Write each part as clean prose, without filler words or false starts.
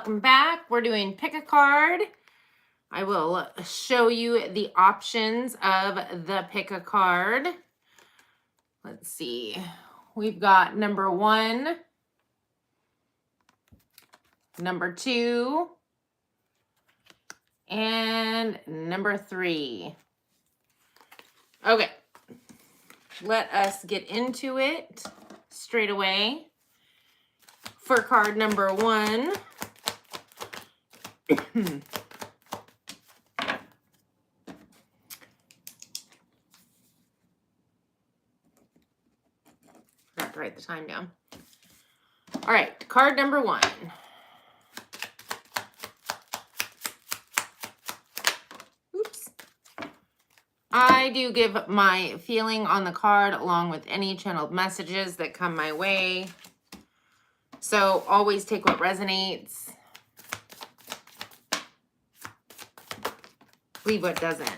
welcome back. We're doing pick a card. I will show you the options of the pick a card. Let's see. We've got number 1, number 2, and number 3. Okay, let us get into it straight away. For card number 1, forgot to write the time down. All right, card number 1. Oops. I do give my feeling on the card along with any channeled messages that come my way. So always take what resonates. Leave what doesn't.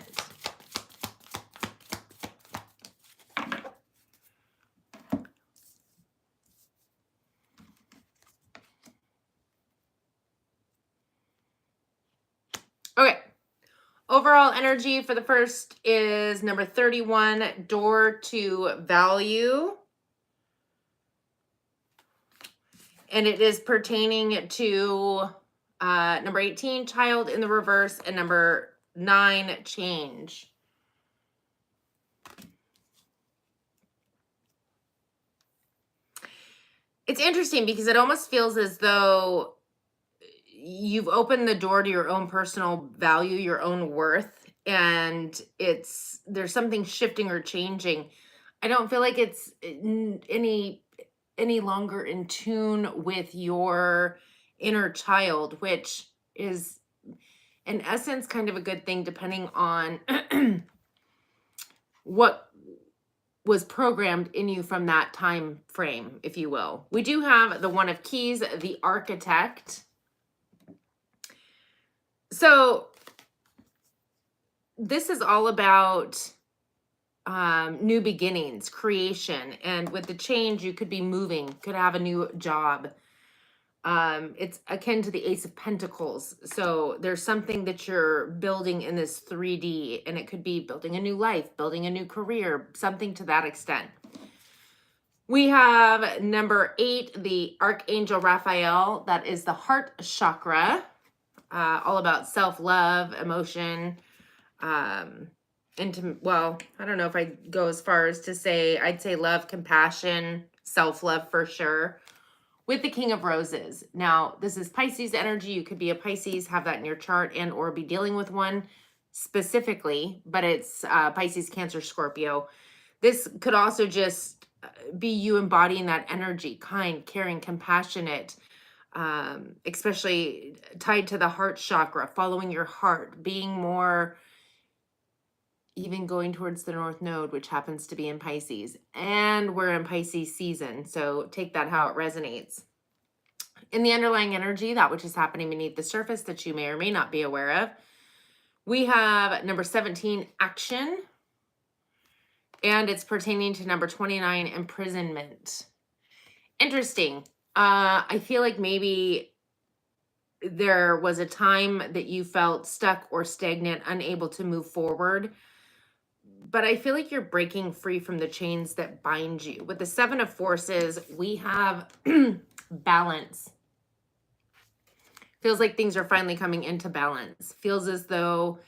Okay. Overall energy for the first is number 31, door to value. And it is pertaining to number 18, child in the reverse, and number 9, change. It's interesting because it almost feels as though you've opened the door to your own personal value, your own worth, and there's something shifting or changing. I don't feel like it's any longer in tune with your inner child, which is in essence kind of a good thing depending on what was programmed in you from that time frame, if you will. We do have the One of Keys, the Architect. So this is all about new beginnings, creation, and with the change, you could be moving, could have a new job. It's akin to the Ace of Pentacles. So there's something that you're building in this 3D, and it could be building a new life, building a new career, something to that extent. We have number 8, the Archangel Raphael. That is the heart chakra, all about self-love, emotion, well, I don't know if I go as far as to say, I'd say love, compassion, self-love for sure. With the King of Roses. Now, this is Pisces energy. You could be a Pisces, have that in your chart, and or be dealing with one specifically, but it's Pisces, Cancer, Scorpio. This could also just be you embodying that energy, kind, caring, compassionate, especially tied to the heart chakra, following your heart, being more, even going towards the North Node, which happens to be in Pisces. And we're in Pisces season, so take that how it resonates. In the underlying energy, that which is happening beneath the surface that you may or may not be aware of, we have number 17, action. And it's pertaining to number 29, imprisonment. Interesting. I feel like maybe there was a time that you felt stuck or stagnant, unable to move forward. But I feel like you're breaking free from the chains that bind you. With the 7 of Forces, we have balance. Feels like things are finally coming into balance. Feels as though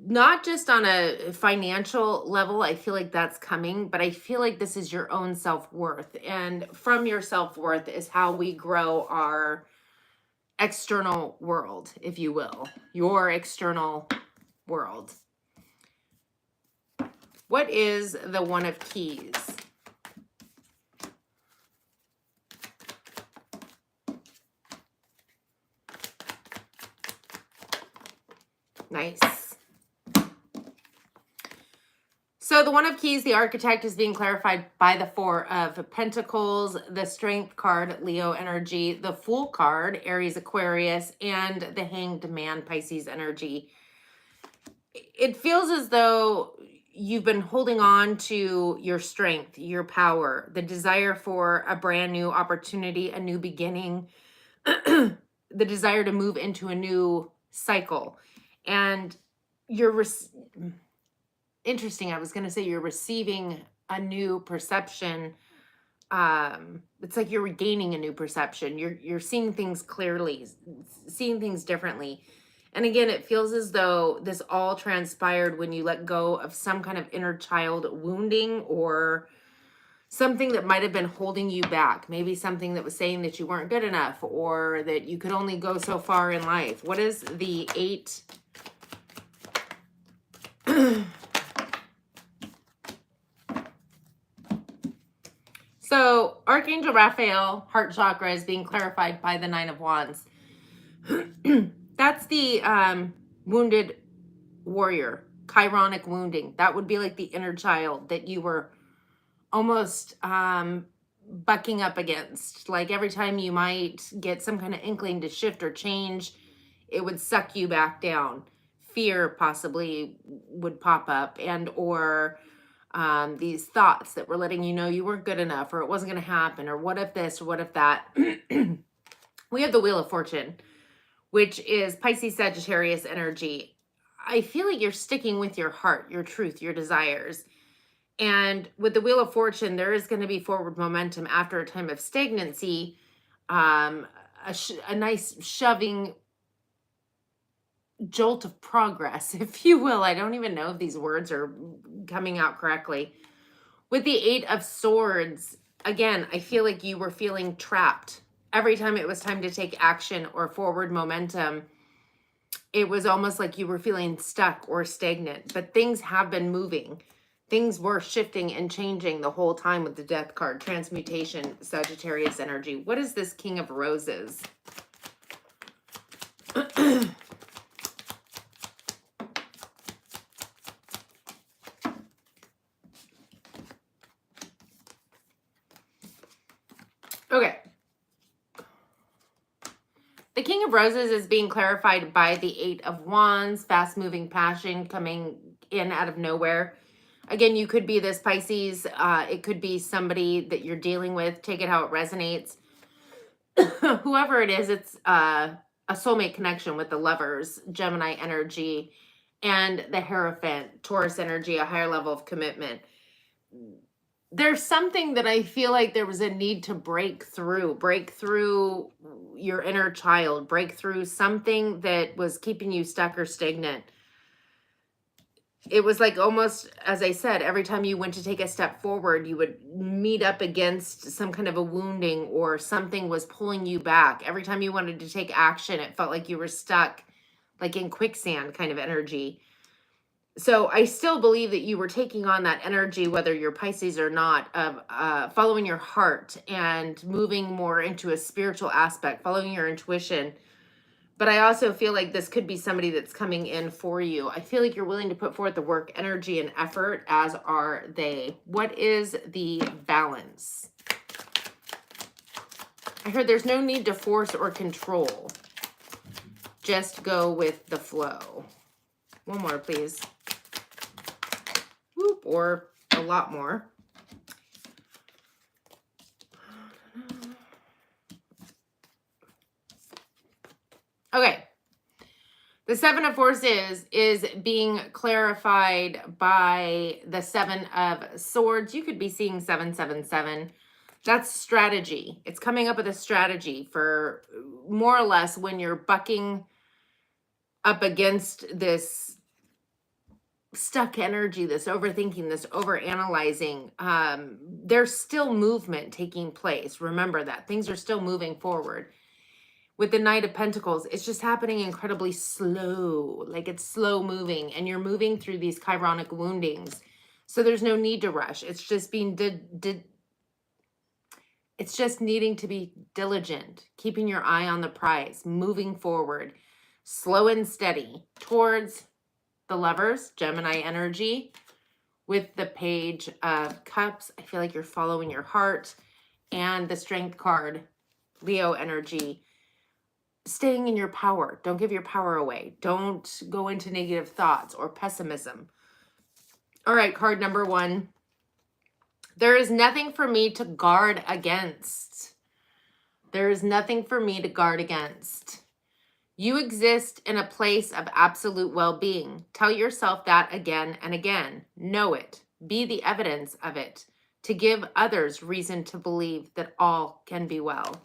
not just on a financial level, I feel like that's coming, but I feel like this is your own self-worth. And from your self-worth is how we grow our external world, if you will. Your external world. What is the One of Keys? Nice. So the One of Keys, the Architect, is being clarified by the 4 of Pentacles, the Strength card, Leo energy, the Fool card, Aries, Aquarius, and the Hanged Man, Pisces energy. It feels as though you've been holding on to your strength, your power, the desire for a brand new opportunity, a new beginning, the desire to move into a new cycle. And you're interesting. I was going to say you're receiving a new perception. It's like you're regaining a new perception. You're seeing things clearly, seeing things differently. And again, it feels as though this all transpired when you let go of some kind of inner child wounding, or something that might have been holding you back. Maybe something that was saying that you weren't good enough, or that you could only go so far in life. What is the 8? So Archangel Raphael, heart chakra, is being clarified by the 9 of Wands. That's the wounded warrior, chironic wounding. That would be like the inner child that you were almost bucking up against. Like every time you might get some kind of inkling to shift or change, it would suck you back down. Fear possibly would pop up, and or these thoughts that were letting you know you weren't good enough, or it wasn't going to happen, or what if this, or what if that. We have the Wheel of Fortune, which is Pisces, Sagittarius energy. I feel like you're sticking with your heart, your truth, your desires. And with the Wheel of Fortune, there is going to be forward momentum after a time of stagnancy, a nice shoving jolt of progress, if you will. I don't even know if these words are coming out correctly. With the 8 of Swords, again, I feel like you were feeling trapped. Every time it was time to take action or forward momentum, it was almost like you were feeling stuck or stagnant. But things have been moving. Things were shifting and changing the whole time with the Death card. Transmutation, Sagittarius energy. What is this King of Roses? Okay. The King of Roses is being clarified by the 8 of Wands, fast-moving passion coming in out of nowhere. Again, you could be this Pisces. It could be somebody that you're dealing with. Take it how it resonates. Whoever it is, it's a soulmate connection with the Lovers, Gemini energy, and the Hierophant, Taurus energy, a higher level of commitment. There's something that I feel like there was a need to break through your inner child, break through something that was keeping you stuck or stagnant. It was like almost, as I said, every time you went to take a step forward, you would meet up against some kind of a wounding, or something was pulling you back. Every time you wanted to take action, it felt like you were stuck, like in quicksand kind of energy. So I still believe that you were taking on that energy, whether you're Pisces or not, of following your heart and moving more into a spiritual aspect, following your intuition. But I also feel like this could be somebody that's coming in for you. I feel like you're willing to put forth the work, energy, and effort, as are they. What is the balance? I heard there's no need to force or control. Just go with the flow. One more, please. Whoop, or a lot more. Okay. The 7 of Forces is being clarified by the 7 of Swords. You could be seeing 777. That's strategy. It's coming up with a strategy for more or less when you're bucking up against this stuck energy, this overthinking, this overanalyzing. There's still movement taking place. Remember that. Things are still moving forward. With the Knight of Pentacles, it's just happening incredibly slow. Like it's slow moving, and you're moving through these chironic woundings. So there's no need to rush. It's just being it's just needing to be diligent, keeping your eye on the prize, moving forward, slow and steady towards the Lovers, Gemini energy. With the Page of Cups, I feel like you're following your heart. And the Strength card, Leo energy. Staying in your power. Don't give your power away. Don't go into negative thoughts or pessimism. All right, card number 1. There is nothing for me to guard against. There is nothing for me to guard against. You exist in a place of absolute well-being. Tell yourself that again and again. Know it. Be the evidence of it, to give others reason to believe that all can be well.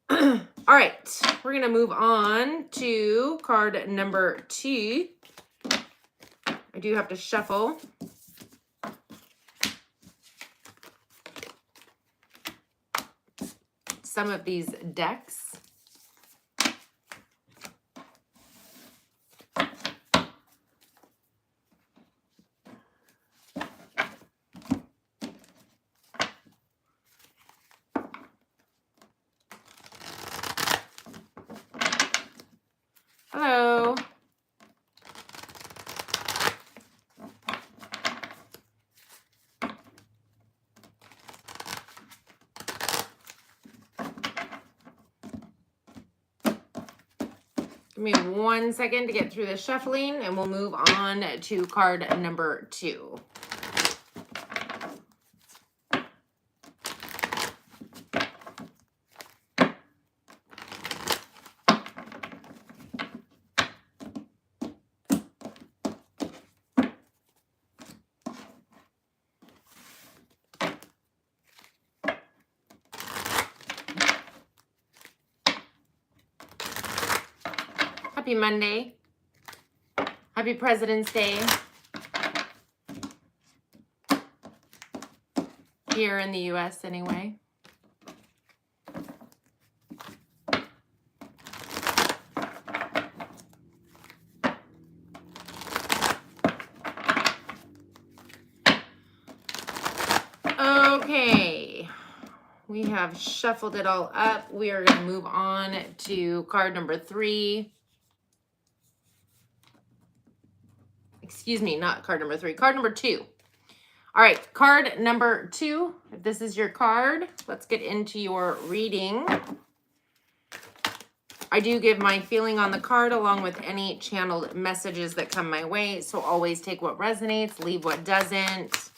All right, we're going to move on to card number 2. I do have to shuffle. Some of these decks. Hello. Give me 1 second to get through the shuffling and we'll move on to card number 2. Happy Monday. Happy President's Day. Here in the US anyway. Okay. We have shuffled it all up. We are going to move on to card number 3. Excuse me, not card number 3, card number 2. All right, card number 2. If this is your card, let's get into your reading. I do give my feeling on the card along with any channeled messages that come my way. So always take what resonates, leave what doesn't.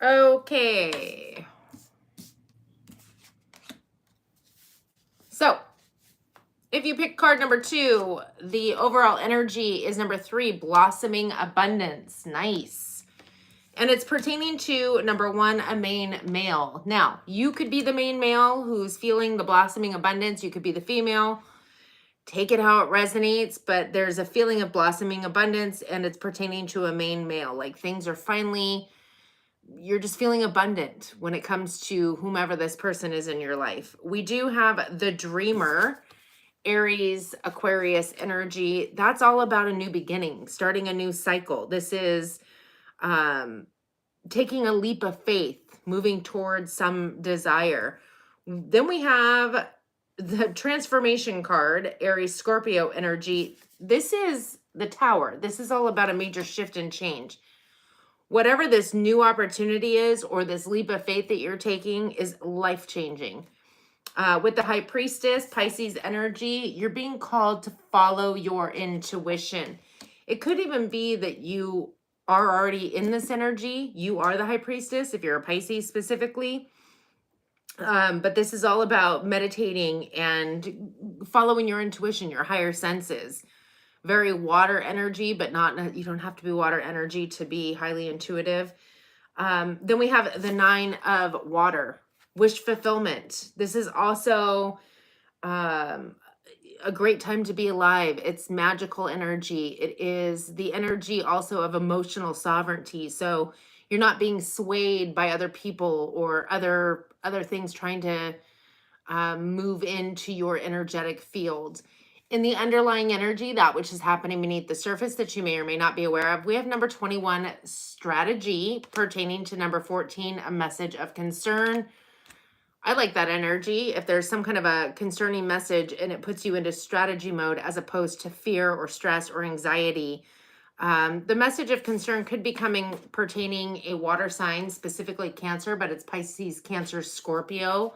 Okay. So, if you pick card number 2, the overall energy is number 3, blossoming abundance. Nice. And it's pertaining to number 1, a main male. Now, you could be the main male who's feeling the blossoming abundance. You could be the female. Take it how it resonates, but there's a feeling of blossoming abundance and it's pertaining to a main male. Like things are finally, you're just feeling abundant when it comes to whomever this person is in your life. We do have the dreamer, Aries, Aquarius energy. That's all about a new beginning, starting a new cycle. This is taking a leap of faith, moving towards some desire. Then we have the transformation card, Aries, Scorpio energy. This is the Tower. This is all about a major shift and change. Whatever this new opportunity is or this leap of faith that you're taking is life-changing. With the High Priestess, Pisces energy, you're being called to follow your intuition. It could even be that you are already in this energy. You are the High Priestess, if you're a Pisces specifically. But this is all about meditating and following your intuition, your higher senses. Very water energy, but not, you don't have to be water energy to be highly intuitive. Then we have the 9 of water, wish fulfillment. This is also a great time to be alive. It's magical energy. It is the energy also of emotional sovereignty. So you're not being swayed by other people or other things trying to move into your energetic field. In the underlying energy, that which is happening beneath the surface that you may or may not be aware of, we have number 21, strategy, pertaining to number 14, a message of concern. I like that energy. If there's some kind of a concerning message and it puts you into strategy mode as opposed to fear or stress or anxiety, The message of concern could be pertaining a water sign, specifically Cancer, but it's Pisces, Cancer, Scorpio.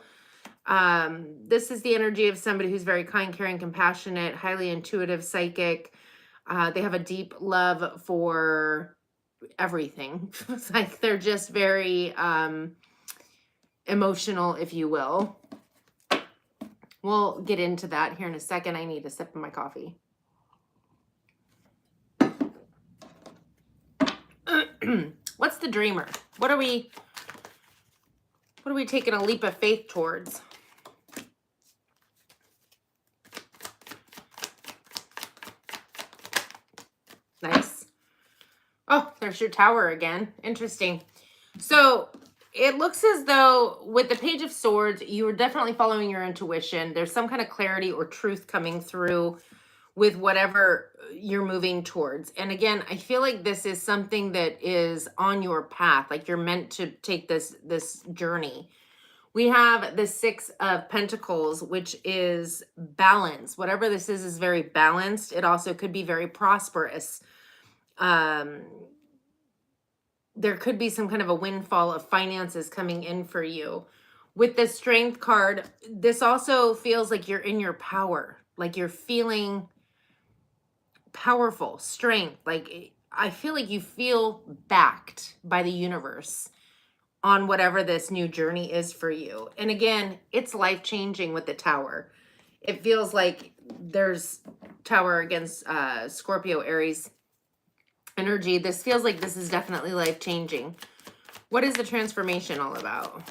This is the energy of somebody who's very kind, caring, compassionate, highly intuitive, psychic. They have a deep love for everything. It's like they're just very emotional, if you will. We'll get into that here in a second. I need a sip of my coffee. What's the dreamer? What are we taking a leap of faith towards? Nice. Oh, there's your Tower again. Interesting. So it looks as though with the Page of Swords, you are definitely following your intuition. There's some kind of clarity or truth coming through with whatever you're moving towards. And again, I feel like this is something that is on your path. Like you're meant to take this journey. We have the Six of Pentacles, which is balance. Whatever this is very balanced. It also could be very prosperous. There could be some kind of a windfall of finances coming in for you. With the Strength card, this also feels like you're in your power. Like you're feeling powerful, strength. Like I feel like you feel backed by the universe on whatever this new journey is for you. And again, it's life-changing with the Tower. It feels like there's Tower against Scorpio, Aries energy. This feels like this is definitely life-changing. What is the transformation all about?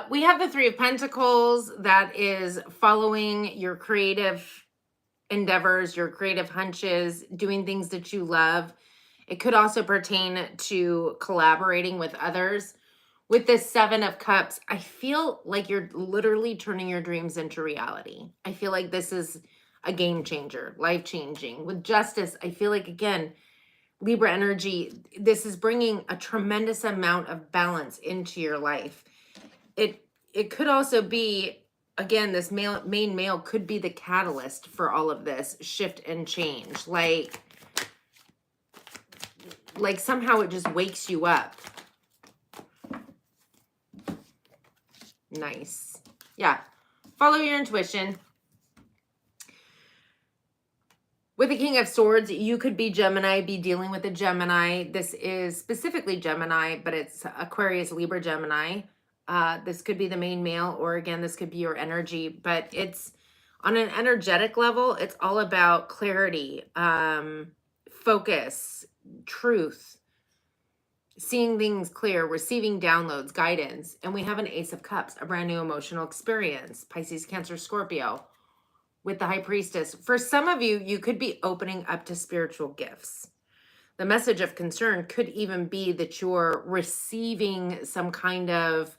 We have the Three of Pentacles. That is following your creative endeavors, your creative hunches, doing things that you love. It could also pertain to collaborating with others. With this Seven of Cups, I feel like you're literally turning your dreams into reality. I feel like this is a game changer, life-changing. With Justice, I feel like, again, Libra energy, this is bringing a tremendous amount of balance into your life. It could also be, again, this main male could be the catalyst for all of this shift and change. Like somehow it just wakes you up. Nice. Yeah. Follow your intuition. With the King of Swords, you could be Gemini, be dealing with a Gemini. This is specifically Gemini, but it's Aquarius, Libra, Gemini. This could be the main male, or again, this could be your energy, but it's on an energetic level. It's all about clarity, focus, truth, seeing things clear, receiving downloads, guidance. And we have an Ace of Cups, a brand new emotional experience, Pisces, Cancer, Scorpio, with the High Priestess. For some of you, you could be opening up to spiritual gifts. The message of concern could even be that you're receiving some kind of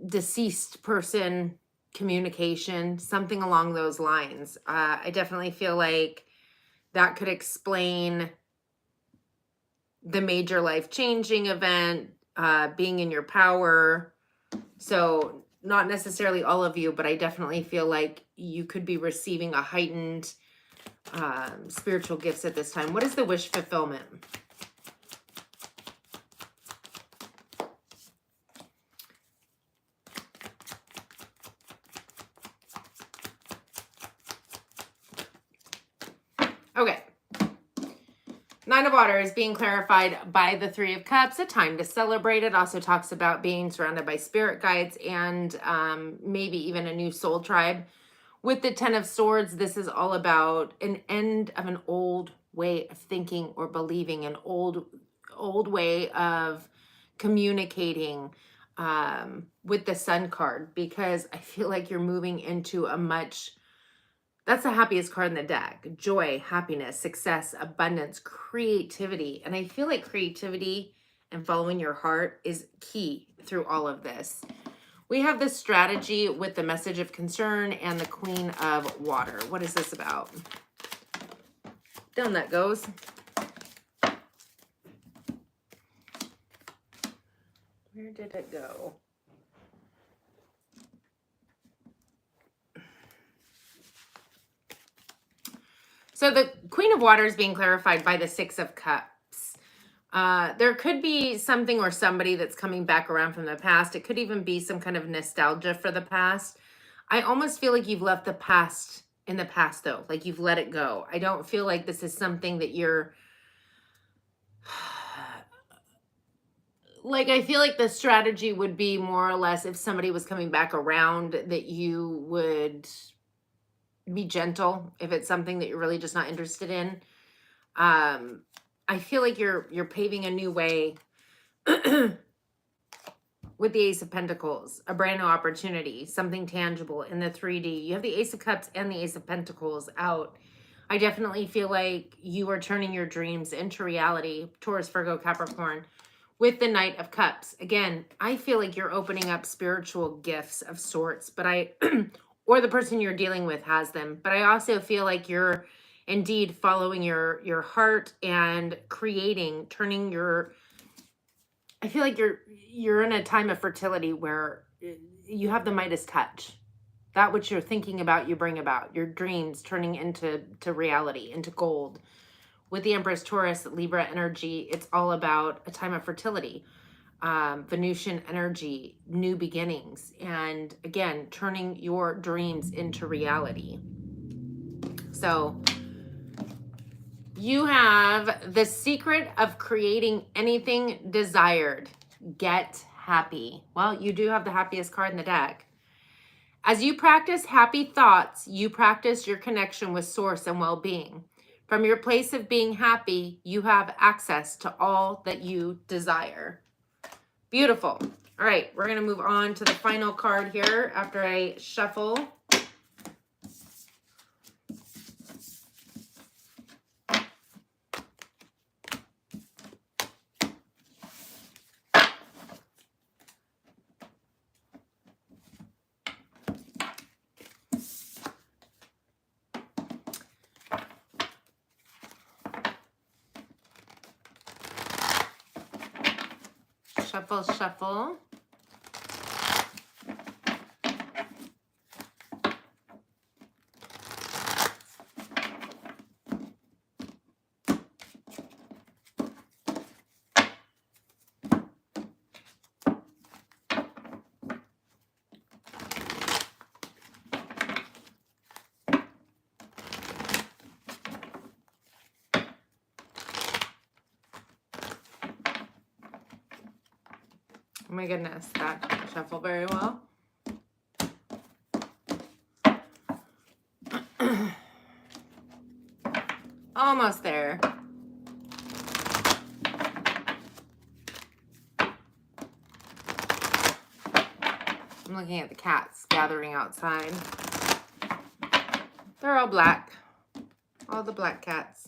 deceased person communication, something along those lines. I definitely feel like that could explain the major life-changing event, being in your power. So not necessarily all of you, but I definitely feel like you could be receiving a heightened spiritual gifts at this time. What is the wish fulfillment? Okay. Nine of Water is being clarified by the Three of Cups, a time to celebrate. It also talks about being surrounded by spirit guides and maybe even a new soul tribe. With the Ten of Swords, this is all about an end of an old way of thinking or believing, an old way of communicating, with the Sun card, because I feel like you're moving into a much... That's the happiest card in the deck. Joy, happiness, success, abundance, creativity. And I feel like creativity and following your heart is key through all of this. We have the strategy with the message of concern and the Queen of Water. What is this about? Down that goes. Where did it go? So the Queen of Water is being clarified by the Six of Cups. There could be something or somebody that's coming back around from the past. It could even be some kind of nostalgia for the past. I almost feel like you've left the past in the past, though. Like you've let it go. I don't feel like this is something that you're... Like, I feel like the strategy would be more or less if somebody was coming back around that you would be gentle if it's something that you're really just not interested in. I feel like you're paving a new way with the Ace of Pentacles, a brand new opportunity, something tangible in the 3D. You have the Ace of Cups and the Ace of Pentacles out. I definitely feel like you are turning your dreams into reality, Taurus, Virgo, Capricorn, with the Knight of Cups. Again, I feel like you're opening up spiritual gifts of sorts, but or the person you're dealing with has them. But I also feel like you're indeed following your heart and creating, turning your... I feel like you're in a time of fertility where you have the Midas touch. That which you're thinking about, you bring about. Your dreams turning into reality, into gold. With the Empress, Taurus, Libra energy, it's all about a time of fertility. Venusian energy, new beginnings, and again, turning your dreams into reality. So you have the secret of creating anything desired. Get happy. Well, you do have the happiest card in the deck. As you practice happy thoughts, you practice your connection with source and well-being. From your place of being happy, you have access to all that you desire. Beautiful. All right, we're going to move on to the final card here after I shuffle. Shuffle, shuffle. Oh my goodness, that didn't shuffle very well. Almost there. I'm looking at the cats gathering outside. They're all black. All the black cats.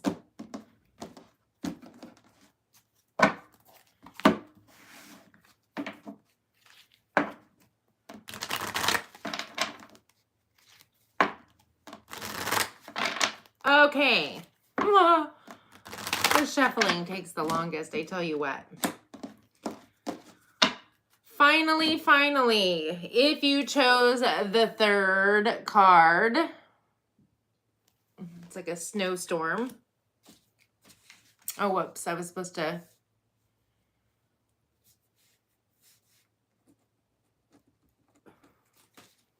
Okay. The shuffling takes the longest, I tell you what. Finally, if you chose the third card, it's like a snowstorm. Oh, whoops, I was supposed to...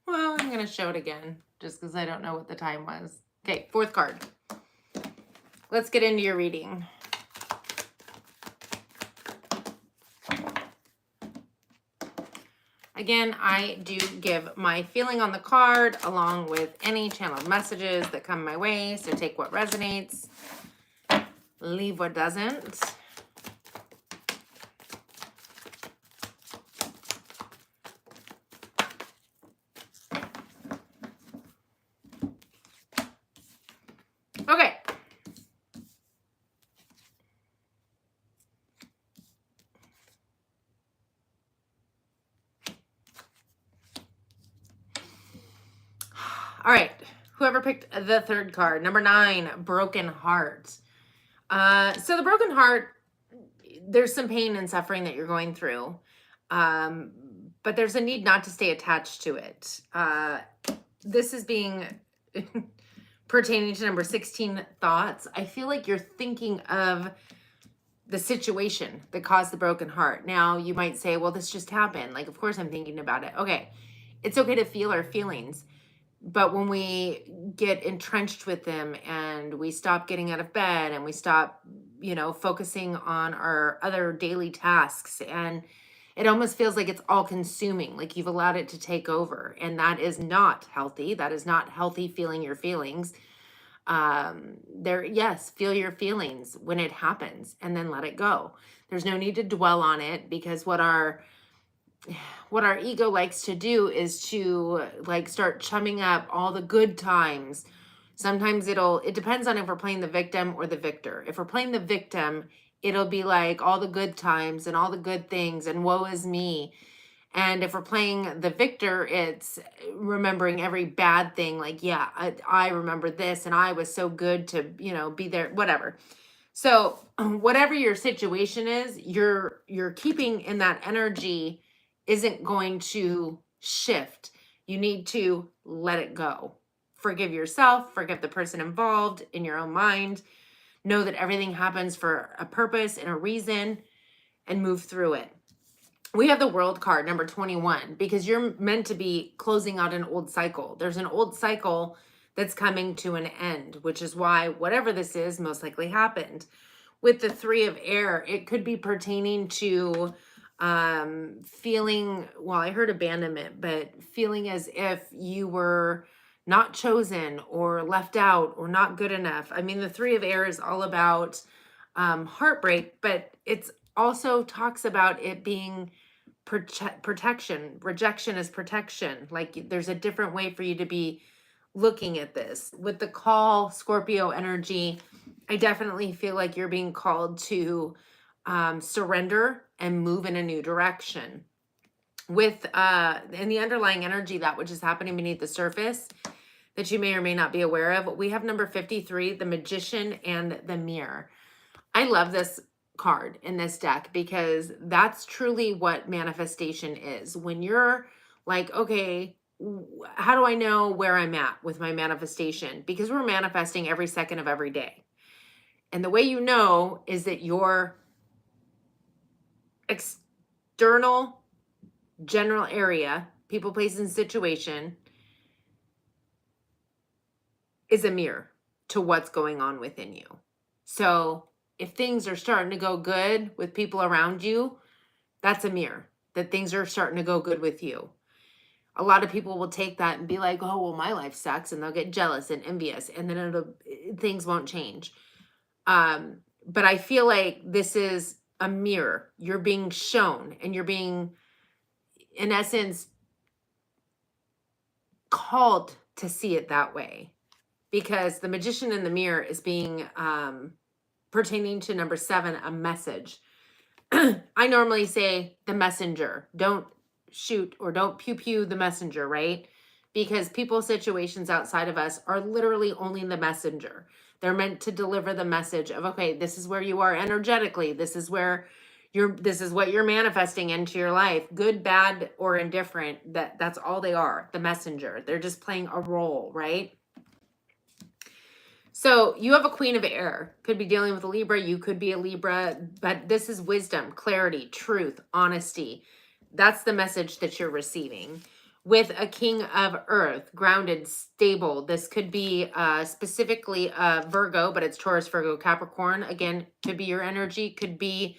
Well, I'm going to show it again just because I don't know what the time was. Okay, fourth card. Let's get into your reading. Again, I do give my feeling on the card along with any channeled messages that come my way. So take what resonates, leave what doesn't. Okay. All right. Whoever picked the third card, number 9, broken heart. So the broken heart, there's some pain and suffering that you're going through. Um, but there's a need not to stay attached to it. This is being pertaining to number 16, thoughts. I feel like you're thinking of the situation that caused the broken heart. Now, you might say, well, this just happened. Like, of course I'm thinking about it. Okay. It's okay to feel our feelings. But when we get entrenched with them and we stop getting out of bed and we stop, focusing on our other daily tasks, and it almost feels like it's all consuming, like you've allowed it to take over. And that is not healthy. That is not healthy, feeling your feelings. Yes, feel your feelings when it happens and then let it go. There's no need to dwell on it, because what our ego likes to do is to like start chumming up all the good times. Sometimes it depends on if we're playing the victim or the victor. If we're playing the victim, it'll be like all the good times and all the good things and woe is me. And if we're playing the victor, it's remembering every bad thing. Like, yeah, I remember this and I was so good to, be there, whatever. So whatever your situation is, you're keeping in that energy isn't going to shift. You need to let it go. Forgive yourself, forgive the person involved in your own mind. Know that everything happens for a purpose and a reason, and move through it. We have the World card, number 21, because you're meant to be closing out an old cycle. There's an old cycle that's coming to an end, which is why whatever this is most likely happened. With the 3 of air, it could be pertaining to feeling, well, I heard abandonment, but feeling as if you were not chosen or left out or not good enough. I mean, the 3 of air is all about heartbreak, but it's also talks about it being protection. Rejection is protection. Like, there's a different way for you to be looking at this. With the call, Scorpio energy, I definitely feel like you're being called to surrender and move in a new direction. With in the underlying energy, that which is happening beneath the surface that you may or may not be aware of, we have number 53, the Magician and the Mirror. I love this card in this deck because that's truly what manifestation is. When you're like, okay, how do I know where I'm at with my manifestation? Because we're manifesting every second of every day. And the way you know is that your external general area, people, place, and situation is a mirror to what's going on within you. So if things are starting to go good with people around you, that's a mirror that things are starting to go good with you. A lot of people will take that and be like, oh, well, my life sucks. And they'll get jealous and envious, and then things won't change. But I feel like this is a mirror. You're being shown, and you're being, in essence, called to see it that way. Because the Magician in the Mirror is being pertaining to number 7, a message. I normally say the messenger. Don't shoot or don't pew pew the messenger, right? Because people, situations outside of us are literally only the messenger. They're meant to deliver the message of, okay, this is where you are energetically. This is where this is what you're manifesting into your life. Good, bad, or indifferent. That's all they are, the messenger. They're just playing a role, right? So you have a Queen of Air. Could be dealing with a Libra. You could be a Libra, but this is wisdom, clarity, truth, honesty. That's the message that you're receiving. With a King of Earth, grounded, stable. This could be specifically Virgo, but it's Taurus, Virgo, Capricorn. Again, could be your energy, could be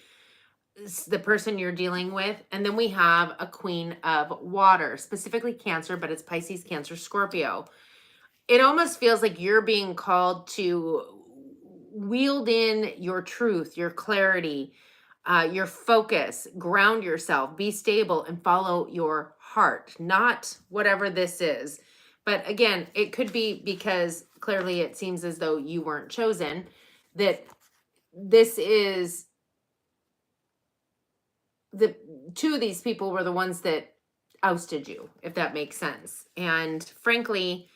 the person you're dealing with. And then we have a Queen of Water, specifically Cancer, but it's Pisces, Cancer, Scorpio. It almost feels like you're being called to wield in your truth, your clarity, your focus, ground yourself, be stable, and follow your heart, not whatever this is. But again, it could be because clearly it seems as though you weren't chosen, that this is the 2 of these people were the ones that ousted you, if that makes sense. And frankly,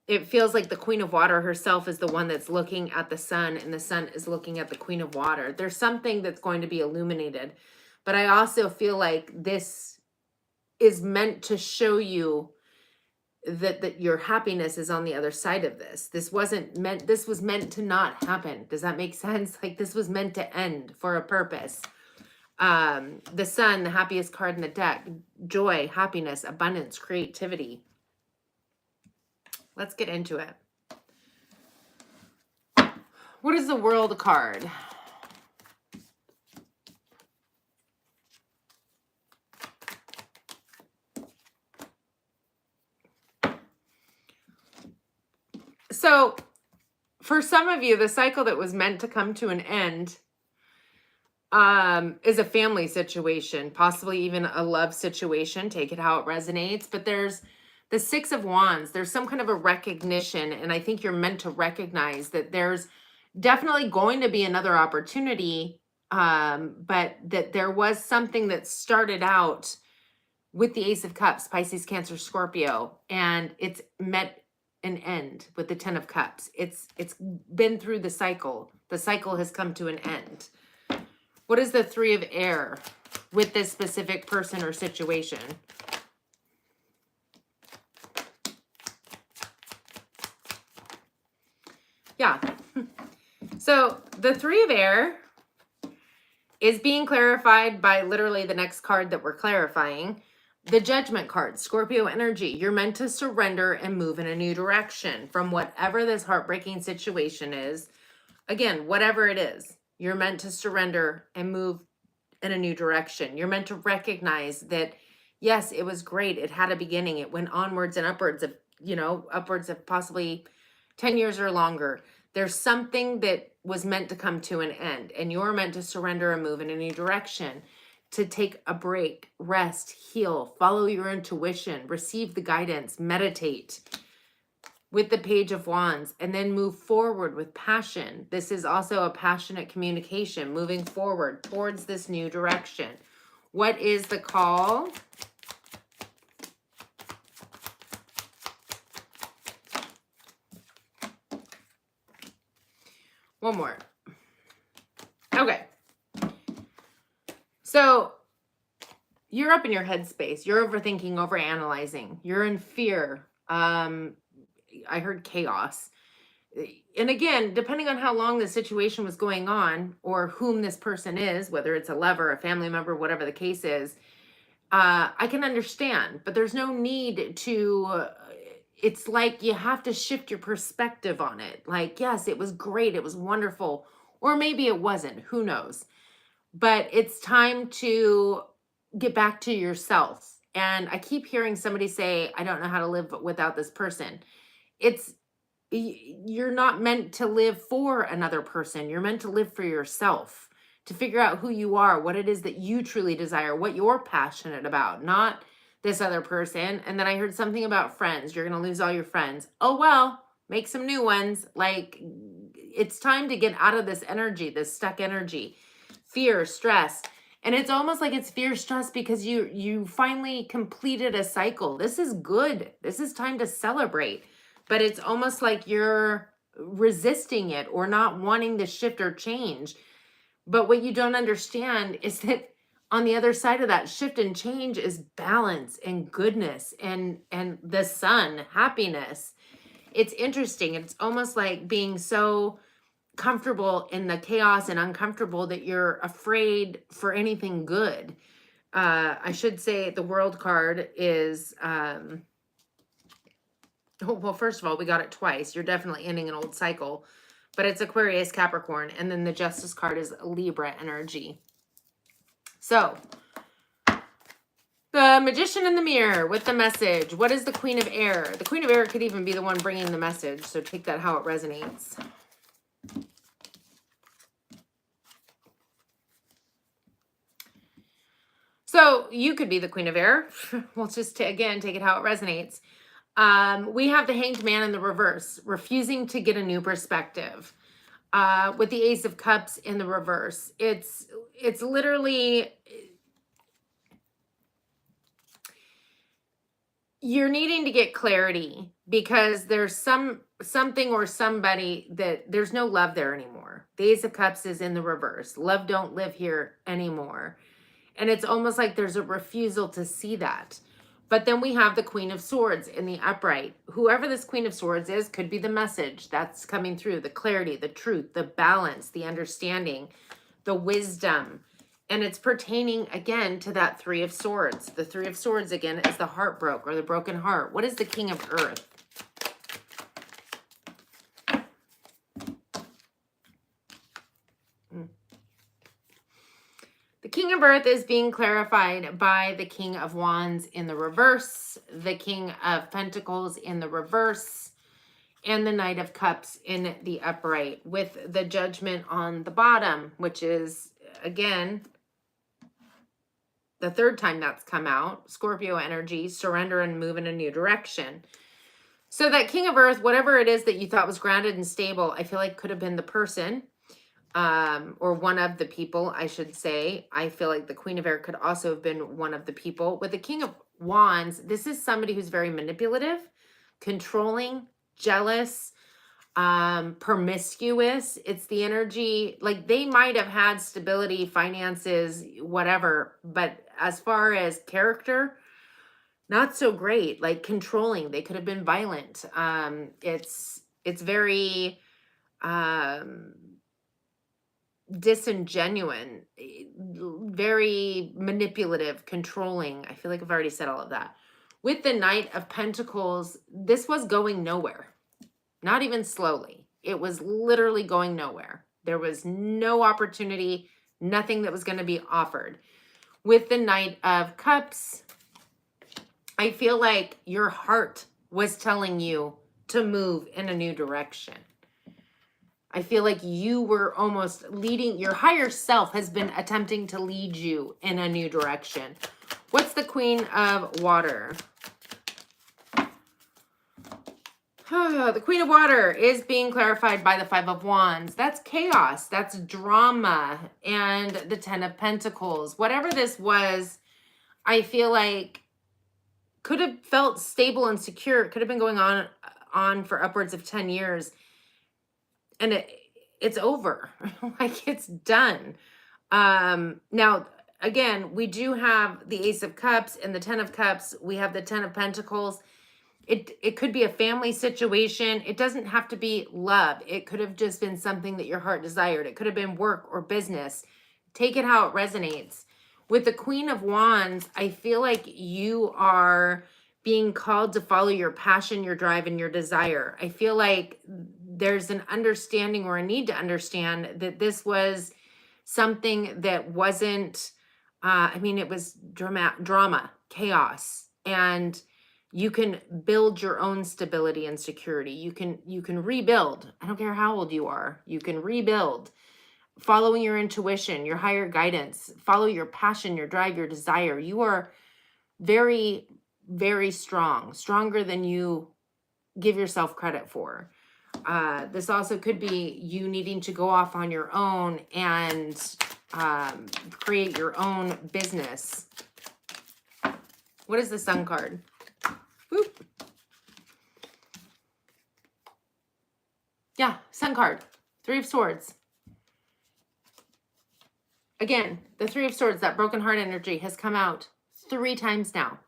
it feels like the Queen of Water herself is the one that's looking at the sun, and the sun is looking at the Queen of Water. There's something that's going to be illuminated, but I also feel like this is meant to show you that your happiness is on the other side of this. This was meant to not happen. Does that make sense? Like, this was meant to end for a purpose. The sun, the happiest card in the deck, joy, happiness, abundance, creativity. Let's get into it. What is the World card? So for some of you, the cycle that was meant to come to an end is a family situation, possibly even a love situation. Take it how it resonates. But there's the Six of Wands. There's some kind of a recognition, and I think you're meant to recognize that there's definitely going to be another opportunity, but that there was something that started out with the Ace of Cups, Pisces, Cancer, Scorpio, and it's met an end with the Ten of Cups. It's been through the cycle. The cycle has come to an end. What is the Three of Air with this specific person or situation? Yeah. So the Three of Air is being clarified by literally the next card that we're clarifying. The Judgment card, Scorpio energy. You're meant to surrender and move in a new direction from whatever this heartbreaking situation is. Again, whatever it is, you're meant to surrender and move in a new direction. You're meant to recognize that, yes, it was great. It had a beginning. It went onwards and upwards of, upwards of possibly 10 years or longer. There's something that was meant to come to an end, and you're meant to surrender and move in a new direction, to take a break, rest, heal, follow your intuition, receive the guidance, meditate with the Page of Wands, and then move forward with passion. This is also a passionate communication, moving forward towards this new direction. What is the call? One more. Okay. So you're up in your headspace. You're overthinking, overanalyzing. You're in fear. I heard chaos. And again, depending on how long the situation was going on or whom this person is, whether it's a lover, a family member, whatever the case is, I can understand, but there's no need to, it's like you have to shift your perspective on it. Like, yes, it was great. It was wonderful. Or maybe it wasn't, who knows? But it's time to get back to yourself. And I keep hearing somebody say, I don't know how to live without this person. You're not meant to live for another person. You're meant to live for yourself, to figure out who you are, what it is that you truly desire, what you're passionate about, not this other person. And then I heard something about friends. You're going to lose all your friends. Oh, well, make some new ones. Like, it's time to get out of this energy, this stuck energy, fear, stress. And it's almost like it's fear, stress because you finally completed a cycle. This is good. This is time to celebrate. But it's almost like you're resisting it or not wanting to shift or change. But what you don't understand is that on the other side of that shift and change is balance and goodness and the sun, happiness. It's interesting. It's almost like being so comfortable in the chaos and uncomfortable that you're afraid for anything good. I should say the World card is... Oh, well, first of all, we got it twice. You're definitely ending an old cycle, but it's Aquarius, Capricorn, and then the Justice card is Libra energy. So, the Magician in the Mirror with the message. What is the Queen of Air? The Queen of Air could even be the one bringing the message, so take that how it resonates. So, you could be the Queen of Air. We'll just, again, take it how it resonates. We have the Hanged Man in the reverse, refusing to get a new perspective. With the Ace of Cups in the reverse, it's literally, You're needing to get clarity because there's something or somebody that there's no love there anymore. The Ace of Cups is in the reverse. Love don't live here anymore. And it's almost like there's a refusal to see that. But then we have the Queen of Swords in the upright. Whoever this Queen of Swords is could be the message that's coming through, the clarity, the truth, the balance, the understanding, the wisdom. And it's pertaining, again, to that Three of Swords. The Three of Swords, again, is the heartbroke or the broken heart. What is the King of Earth? The King of Earth is being clarified by the King of Wands in the reverse, the King of Pentacles in the reverse, and the Knight of Cups in the upright, with the Judgment on the bottom, which is, again, the third time that's come out. Scorpio energy, surrender and move in a new direction. So that King of Earth, whatever it is that you thought was grounded and stable, I feel like could have been the person. Or one of the people, I should say. I feel like the Queen of Air could also have been one of the people. With the King of Wands, this is somebody who's very manipulative, controlling, jealous, promiscuous. It's the energy, like they might have had stability, finances, whatever, but as far as character, not so great. Like controlling, they could have been violent. It's very disingenuine, very manipulative, controlling. I feel like I've already said all of that. With the Knight of Pentacles, this was going nowhere. Not even slowly. It was literally going nowhere. There was no opportunity, nothing that was going to be offered. With the Knight of Cups, I feel like your heart was telling you to move in a new direction. I feel like you were almost leading, your higher self has been attempting to lead you in a new direction. What's the Queen of Water? The Queen of Water is being clarified by the Five of Wands. That's chaos. That's drama. And the Ten of Pentacles. Whatever this was, I feel like could have felt stable and secure. It could have been going on for upwards of 10 years. And it's over. Like it's done. Now, again, we do have the Ace of Cups and the Ten of Cups. We have the Ten of Pentacles. It could be a family situation. It doesn't have to be love. It could have just been something that your heart desired. It could have been work or business. Take it how it resonates. With the Queen of Wands, I feel like you are being called to follow your passion, your drive, and your desire. I feel like there's an understanding or a need to understand that this was something that wasn't, it was drama, chaos, and you can build your own stability and security. You can rebuild. I don't care how old you are. You can rebuild. Following your intuition, your higher guidance, follow your passion, your drive, your desire. You are very, very strong, stronger than you give yourself credit for. This also could be you needing to go off on your own and create your own business. What is the Sun card? Whoop. Yeah, Sun card. Three of Swords. Again, the Three of Swords, that broken heart energy has come out 3 times now.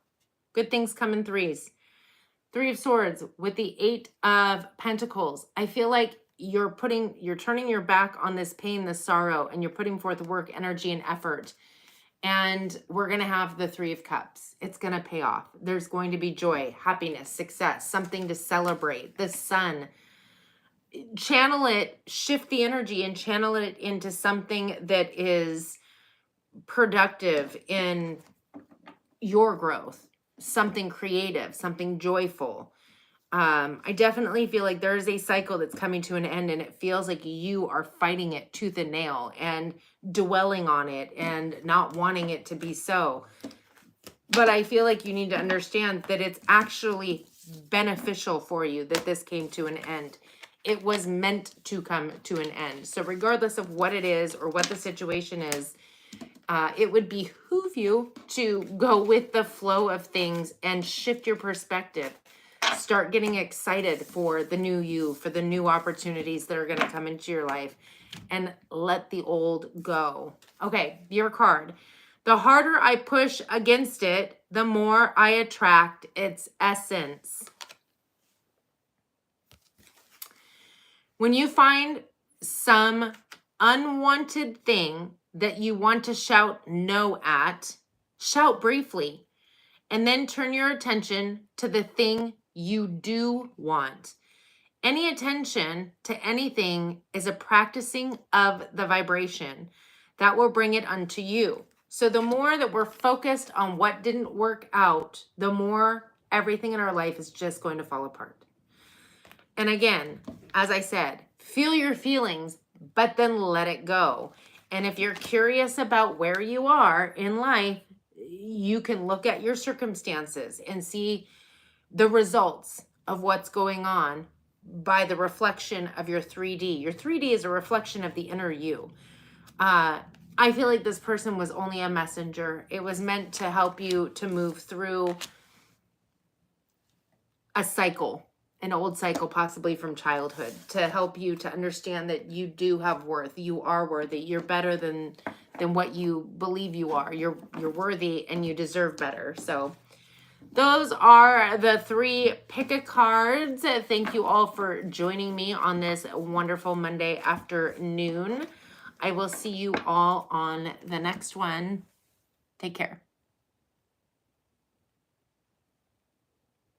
Good things come in threes. Three of Swords with the Eight of Pentacles. I feel like you're turning your back on this pain, this sorrow, and you're putting forth work, energy, and effort. And we're going to have the Three of Cups. It's going to pay off. There's going to be joy, happiness, success, something to celebrate. The Sun. Channel it, shift the energy and channel it into something that is productive in your growth, something creative, something joyful. I definitely feel like there's a cycle that's coming to an end, and it feels like you are fighting it tooth and nail and dwelling on it and not wanting it to be so. But I feel like you need to understand that it's actually beneficial for you that this came to an end. It was meant to come to an end. So regardless of what it is or what the situation is, it would behoove you to go with the flow of things and shift your perspective. Start getting excited for the new you, for the new opportunities that are going to come into your life, and let the old go. Okay, your card. The harder I push against it, the more I attract its essence. When you find some unwanted thing that you want to shout no at, shout briefly, and then turn your attention to the thing you do want. Any attention to anything is a practicing of the vibration that will bring it unto you. So the more that we're focused on what didn't work out, the more everything in our life is just going to fall apart. And again, as I said, feel your feelings, but then let it go. And if you're curious about where you are in life, you can look at your circumstances and see the results of what's going on by the reflection of your 3D. Your 3D is a reflection of the inner you. I feel like this person was only a messenger. It was meant to help you to move through a cycle, an old cycle, possibly from childhood, to help you to understand that you do have worth. You are worthy. You're better than what you believe you are. You're worthy and you deserve better. So those are the 3 pick-a cards. Thank you all for joining me on this wonderful Monday afternoon. I will see you all on the next one. Take care.